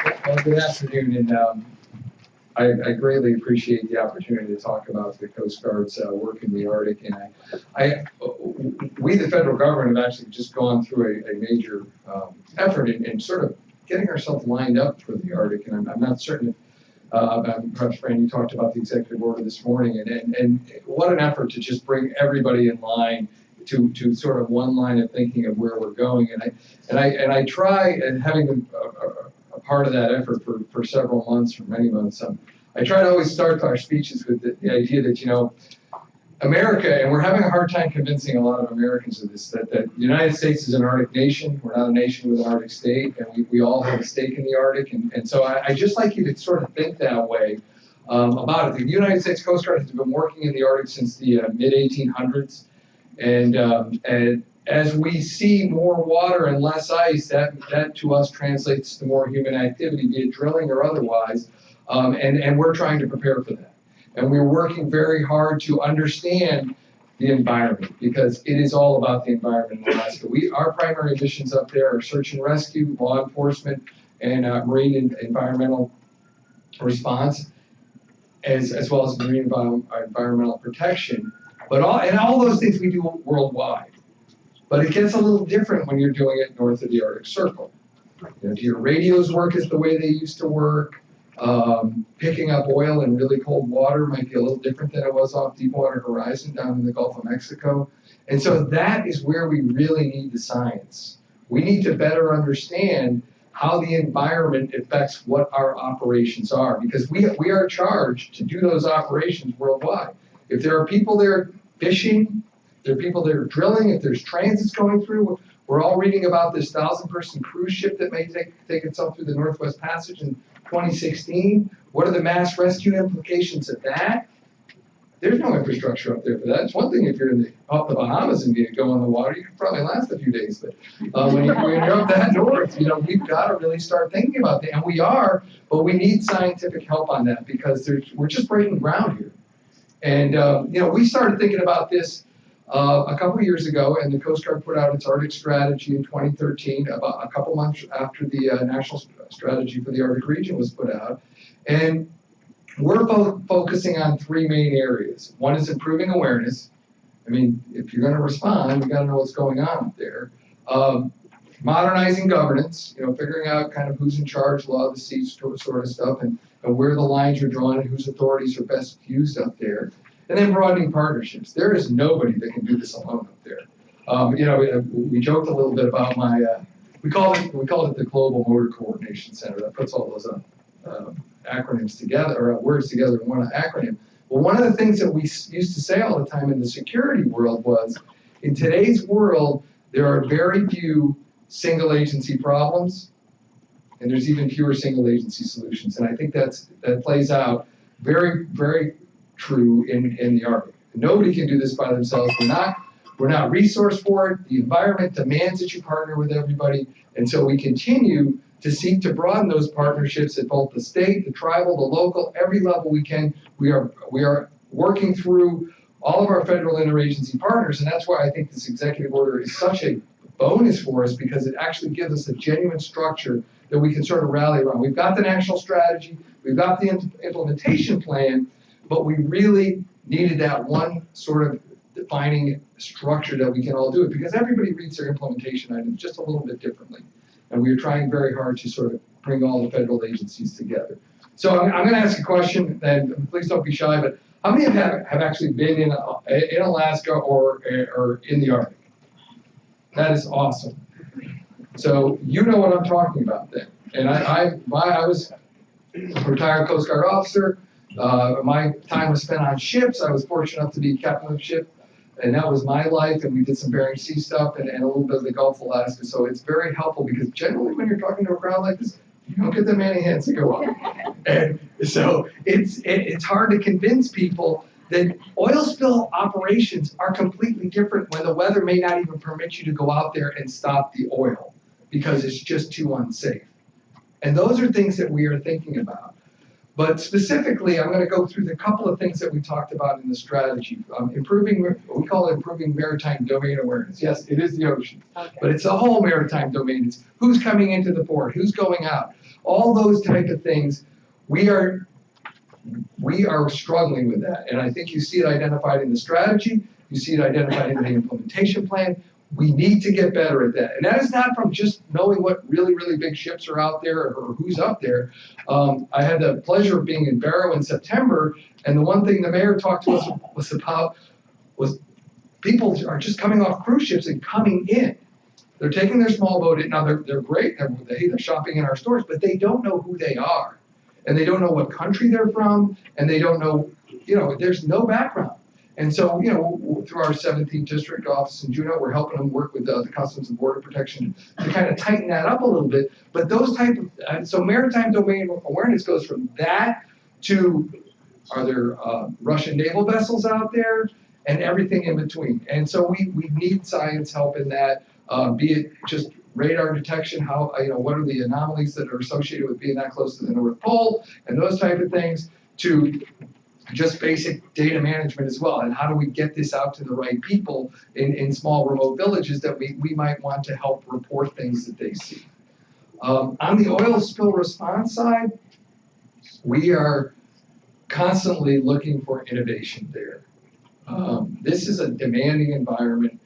Well, good afternoon, and I greatly appreciate the opportunity to talk about the Coast Guard's work in the Arctic. And we, the federal government, have actually just gone through a major effort in sort of getting ourselves lined up for the Arctic. And I'm not certain if perhaps, Fran, you talked about the executive order this morning, and what an effort to just bring everybody in line to sort of one line of thinking of where we're going. And I try, and having been a part of that effort for several months, for many months, I try to always start our speeches with the idea that, you know, America, and we're having a hard time convincing a lot of Americans of this, that the United States is an Arctic nation. We're not a nation with an Arctic state, and we all have a stake in the Arctic. And so I just like you to sort of think that way about it. The United States Coast Guard has been working in the Arctic since the mid-1800s. And as we see more water and less ice, that to us translates to more human activity, be it drilling or otherwise. And we're trying to prepare for that. And we're working very hard to understand the environment, because it is all about the environment in Alaska. Our primary missions up there are search and rescue, law enforcement, and marine and environmental response, as well as marine environmental protection. But all those things we do worldwide. But it gets a little different when you're doing it north of the Arctic Circle. You know, do your radios work as the way they used to work? Picking up oil in really cold water might be a little different than it was off Deepwater Horizon down in the Gulf of Mexico. And so that is where we really need the science. We need to better understand how the environment affects what our operations are, because we are charged to do those operations worldwide. If there are people there fishing, if there are people there drilling, if there's transits going through, we're all reading about this 1,000-person cruise ship that may take itself through the Northwest Passage in 2016. What are the mass rescue implications of that? There's no infrastructure up there for that. It's one thing if you're off the Bahamas and you go in the water, you can probably last a few days. But when you're up that north, you know, we've got to really start thinking about that. And we are, but we need scientific help on that, because we're just breaking ground here. And, you know, we started thinking about this a couple of years ago, and the Coast Guard put out its Arctic strategy in 2013, about a couple months after the National Strategy for the Arctic region was put out. And we're focusing on three main areas. One is improving awareness. I mean, if you're going to respond, you got to know what's going on up there. Modernizing governance, you know, figuring out kind of who's in charge, law of the sea sort of stuff, and where the lines are drawn and whose authorities are best used up there. And then broadening partnerships. There is nobody that can do this alone up there. You know, we joked a little bit about we called it the Global Motor Coordination Center. That puts all those acronyms together, or words together in one acronym. Well, one of the things that we used to say all the time in the security world was, in today's world, there are very few single agency problems, and there's even fewer single agency solutions. And I think that plays out very, very true in the Arctic. Nobody can do this by themselves. We're not resourced for it. The environment demands that you partner with everybody. And so we continue to seek to broaden those partnerships at both the state, the tribal, the local, every level we can. We are working through all of our federal interagency partners, and that's why I think this executive order is such a bonus for us, because it actually gives us a genuine structure that we can sort of rally around. We've got the national strategy, we've got the implementation plan, but we really needed that one sort of defining structure that we can all do it, because everybody reads their implementation items just a little bit differently. And we are trying very hard to sort of bring all the federal agencies together. So I'm going to ask a question, and please don't be shy, but how many have actually been in Alaska or in the Arctic? That is awesome. So you know what I'm talking about then. And I was a retired Coast Guard officer. My time was spent on ships. I was fortunate enough to be captain of a ship, and that was my life. And we did some Bering Sea stuff and a little bit of the Gulf of Alaska. So it's very helpful, because generally when you're talking to a crowd like this, you don't get that many hands to go up. And so it's hard to convince people that oil spill operations are completely different when the weather may not even permit you to go out there and stop the oil, because it's just too unsafe. And those are things that we are thinking about. But specifically, I'm going to go through the couple of things that we talked about in the strategy. We call it improving maritime domain awareness. Yes, it is the ocean, okay, but it's the whole maritime domain. It's who's coming into the port, who's going out. all those type of things. We are struggling with that. And I think you see it identified in the strategy, you see it identified in the implementation plan. We need to get better at that. And that is not from just knowing what really, really big ships are out there or who's up there. I had the pleasure of being in Barrow in September, and the one thing the mayor talked to us was people are just coming off cruise ships and coming in. They're taking their small boat in. Now they're great, they're shopping in our stores, but they don't know who they are. And they don't know what country they're from, and they don't know, there's no background. And so, through our 17th district office in Juneau, we're helping them work with the Customs and Border Protection to kind of tighten that up a little bit. But those so maritime domain awareness goes from that to, are there Russian naval vessels out there, and everything in between. And so we need science help in that, be it just radar detection, what are the anomalies that are associated with being that close to the North Pole, and those type of things, to just basic data management as well. And how do we get this out to the right people in small remote villages that we might want to help report things that they see. On the oil spill response side, we are constantly looking for innovation there. This is a demanding environment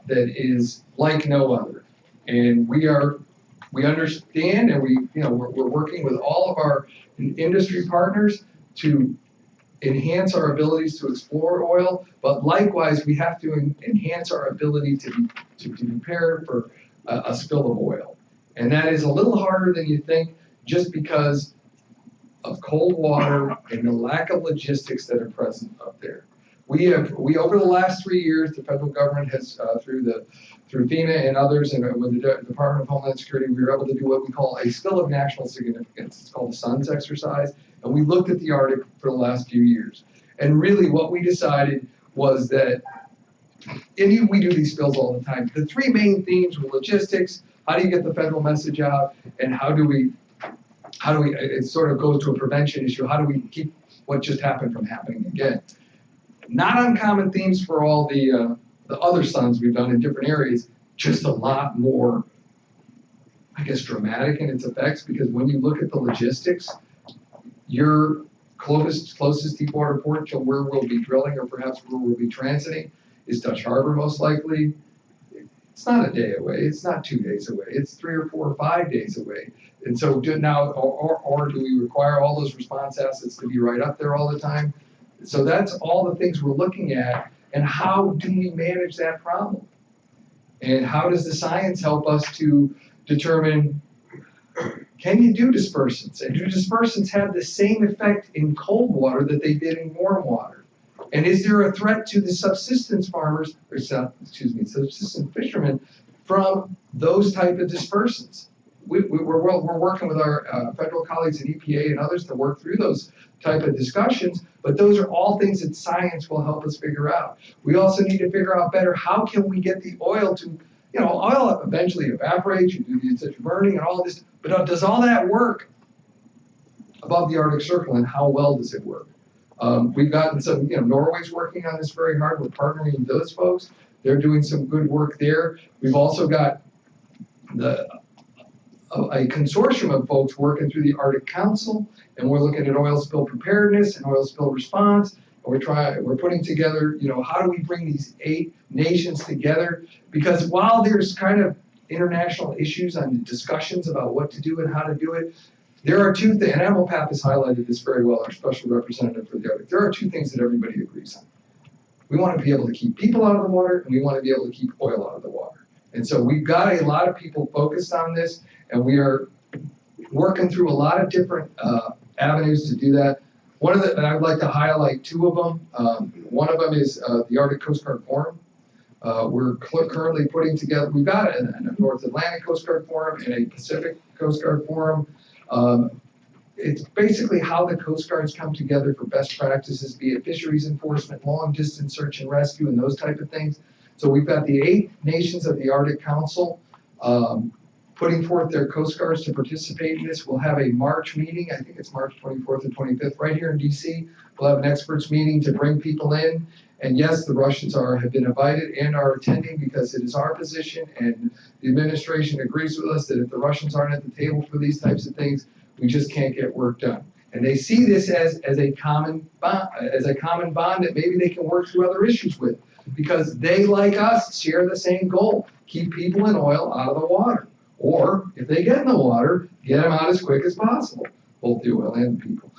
that is like no other. And we understand, and we're working with all of our industry partners to enhance our abilities to explore oil, but likewise, we have to enhance our ability to prepare for a spill of oil. And that is a little harder than you think, just because of cold water and the lack of logistics that are present up there. We over the last 3 years, the federal government has, through FEMA and others, and with the Department of Homeland Security, we were able to do what we call a spill of national significance. It's called the SUNS exercise, and we looked at the Arctic for the last few years. And really what we decided was that, and we do these spills all the time, the three main themes were logistics, how do you get the federal message out, and how do we, it sort of goes to a prevention issue, how do we keep what just happened from happening again? Not uncommon themes for all the other SUNs we've done in different areas, just a lot more, I guess, dramatic in its effects, because when you look at the logistics, your closest deep water port to where we'll be drilling, or perhaps where we'll be transiting, is Dutch Harbor most likely. It's not a day away, it's not 2 days away, it's 3 or 4 or 5 days away. And so do we require all those response assets to be right up there all the time? So that's all the things we're looking at, and how do we manage that problem? And how does the science help us to determine, can you do dispersants? And do dispersants have the same effect in cold water that they did in warm water? And is there a threat to the subsistence farmers, or subsistence fishermen, from those type of dispersants? We're working with our federal colleagues at EPA and others to work through those type of discussions, but those are all things that science will help us figure out. We also need to figure out better, how can we get the oil to, oil eventually evaporates, you do the in-situ burning and all of this, but does all that work above the Arctic Circle, and how well does it work? We've gotten some, Norway's working on this very hard. We're partnering with those folks. They're doing some good work there. We've also got a consortium of folks working through the Arctic Council, and we're looking at oil spill preparedness and oil spill response. And we're putting together, how do we bring these 8 nations together? Because while there's kind of international issues on discussions about what to do and how to do it, there are 2 things, and Amelpap has highlighted this very well, our special representative for the Arctic. There are 2 things that everybody agrees on. We want to be able to keep people out of the water, and we want to be able to keep oil out of the water. And so we've got a lot of people focused on this, and we are working through a lot of different avenues to do that. And I would like to highlight 2 of them. One of them is the Arctic Coast Guard Forum. We're currently putting together, we've got a North Atlantic Coast Guard Forum and a Pacific Coast Guard Forum. It's basically how the Coast Guards come together for best practices, be it fisheries enforcement, long distance search and rescue, and those type of things. So we've got the 8 nations of the Arctic Council putting forth their Coast Guards to participate in this. We'll have a March meeting, I think it's March 24th and 25th, right here in DC. We'll have an experts meeting to bring people in And yes, the Russians have been invited and are attending because it is our position, and the administration agrees with us that if the Russians aren't at the table for these types of things, we just can't get work done. And they see this as a common bond that maybe they can work through other issues with, because they, like us, share the same goal: keep people in oil out of the water, or if they get in the water, get them out as quick as possible, both the oil and the people.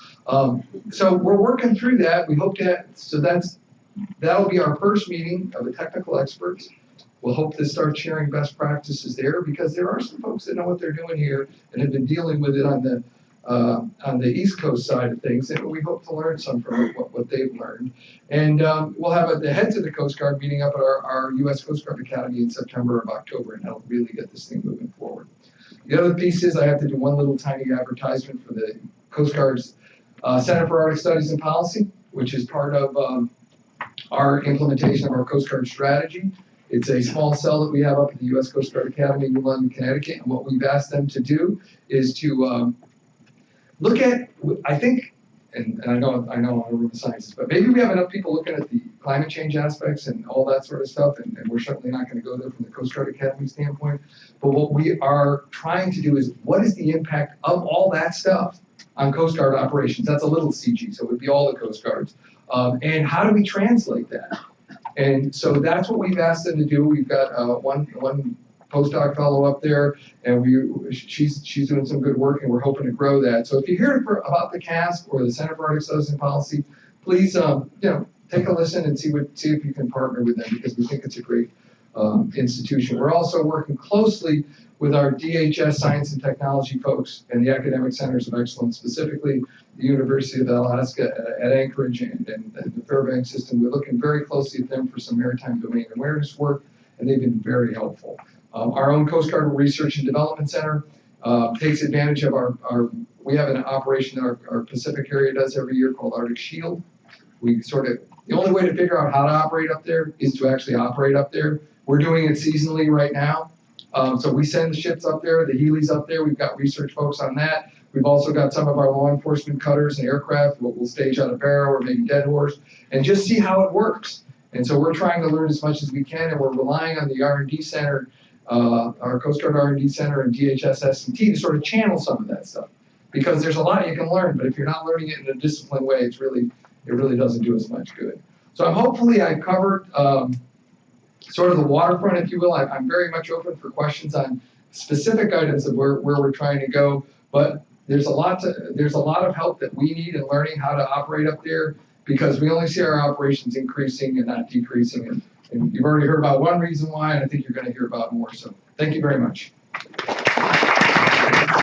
So we're working through that. We hope to. That'll be our first meeting of the technical experts. We'll hope to start sharing best practices there, because there are some folks that know what they're doing here and have been dealing with it on the East Coast side of things, and we hope to learn some from what they've learned. And we'll have the heads of the Coast Guard meeting up at our U.S. Coast Guard Academy in September or October, and that'll really get this thing moving forward. The other piece is I have to do one little tiny advertisement for the Coast Guard's Center for Arctic Studies and Policy, which is part of our implementation of our Coast Guard strategy. It's a small cell that we have up at the U.S. Coast Guard Academy in London, Connecticut, and what we've asked them to do is to look at, I think, and I know I'm over the sciences, but maybe we have enough people looking at the climate change aspects and all that sort of stuff, and we're certainly not going to go there from the Coast Guard Academy standpoint. But what we are trying to do is, what is the impact of all that stuff on Coast Guard operations? That's a little CG, so it would be all the Coast Guards. And how do we translate that? And so that's what we've asked them to do. We've got one postdoc fellow up there, and she's doing some good work, and we're hoping to grow that. So if you hear about the CASP or the Center for Arctic Studies and Policy, please take a listen and see if you can partner with them, because we think it's a great institution. We're also working closely with our DHS Science and Technology folks and the Academic Centers of Excellence, specifically the University of Alaska at Anchorage and the Fairbanks system. We're looking very closely at them for some maritime domain awareness work, and they've been very helpful. Our own Coast Guard Research and Development Center takes advantage of we have an operation that our Pacific area does every year called Arctic Shield. The only way to figure out how to operate up there is to actually operate up there. We're doing it seasonally right now. So we send the ships up there, the Heelys up there. We've got research folks on that. We've also got some of our law enforcement cutters and aircraft. We'll stage out of Barrow or maybe Dead Horse and just see how it works. And so we're trying to learn as much as we can, and we're relying on the R&D Center, our Coast Guard R&D Center and DHS S&T to sort of channel some of that stuff. Because there's a lot you can learn, but if you're not learning it in a disciplined way, it really doesn't do as much good. So hopefully I've covered sort of the waterfront, if you will. I'm very much open for questions on specific items of where we're trying to go, but there's a lot of help that we need in learning how to operate up there, because we only see our operations increasing and not decreasing. And you've already heard about one reason why, and I think you're going to hear about more. So thank you very much.